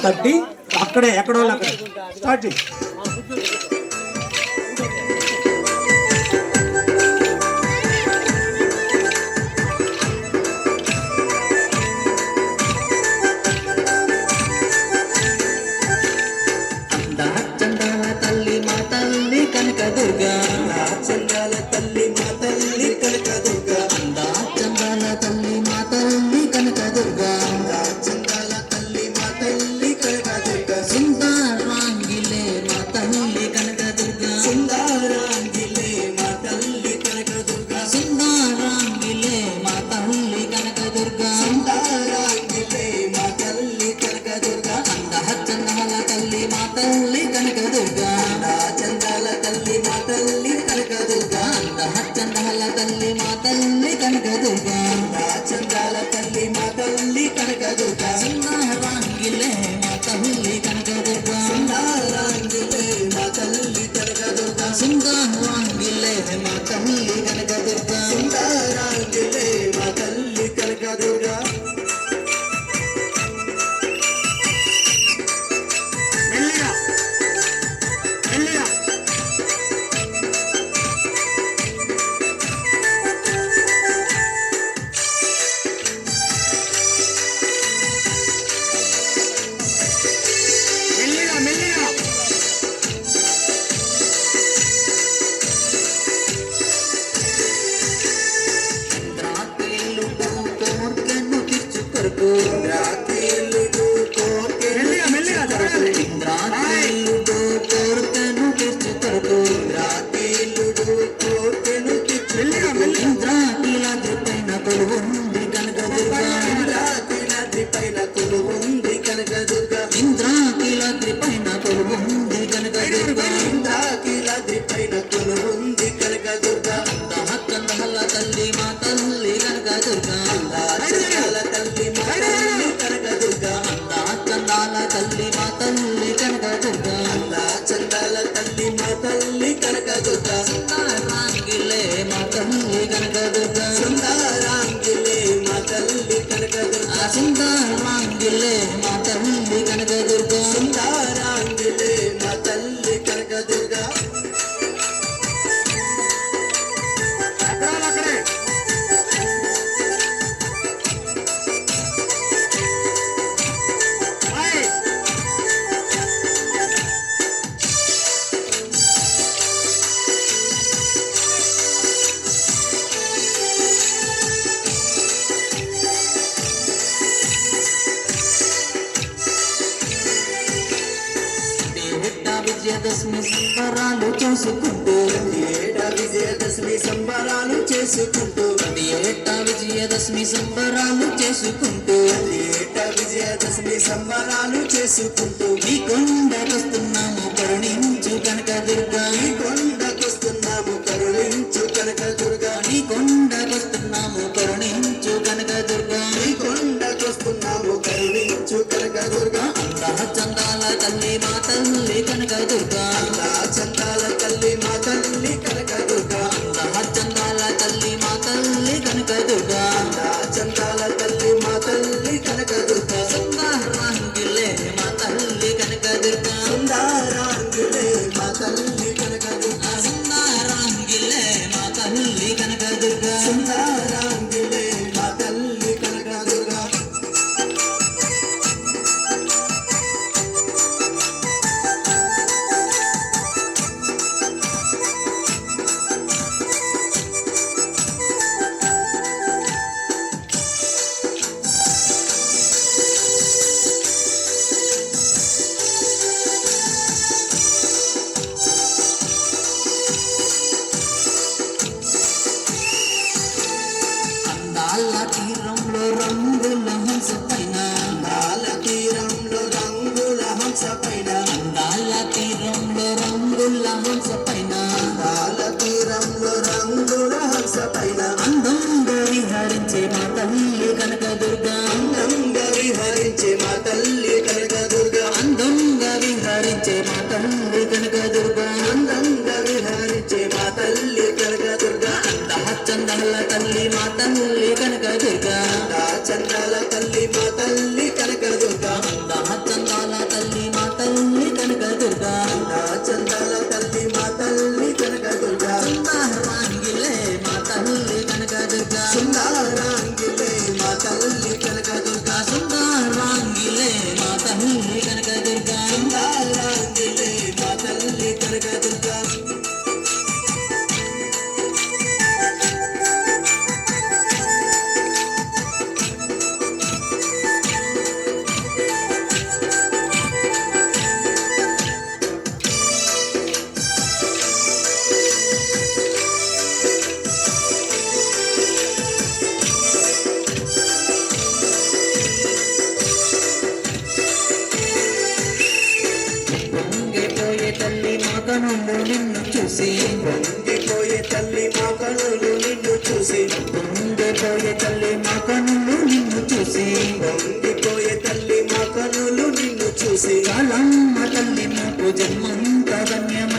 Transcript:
తట్టి అక్కడే ఎక్కడో అక్కడ స్టార్ట్ చేయి. విజయదశమి సంబరాలు చేసుకుంటూ విజయదశమి సంబరాలు చేసుకుంటూ విజయదశమి సంబరాలు చేసుకుంటూ విజయదశమి సంబరాలు చేసుకుంటూ మీ కొండకొస్తున్నాము కరుణించు కనకదుర్గా మీ కొండకొస్తున్నాము కరుణించు కనకదుర్గా నీ కొండకొస్తున్నాము కరుణించు కనకదుర్గా నీ కొండకొస్తున్నాము కరుణించు కనకదుర్గా చందాల తల్లి మా తల్లి కనకదుర్గా చందాల తల్లి మా తల్లి కనకదుర్గా చందాల తల్లి మా తల్లి కనకదుర్గా చందాల తల్లి మా తల్లి కనకదుర్గా సుందరంగిలే మా తల్లి కనకదుర్గా సుందర చూసి పొంగిపోయే తల్లి మా కనులు నిన్ను చూసి పొంగిపోయే తల్లి మా కనులు నిన్ను చూసి పొంగిపోయే తల్లి మా కనులు నిన్ను చూసి చాలమ్మ తల్లి మాకు జన్మంత ధన్యం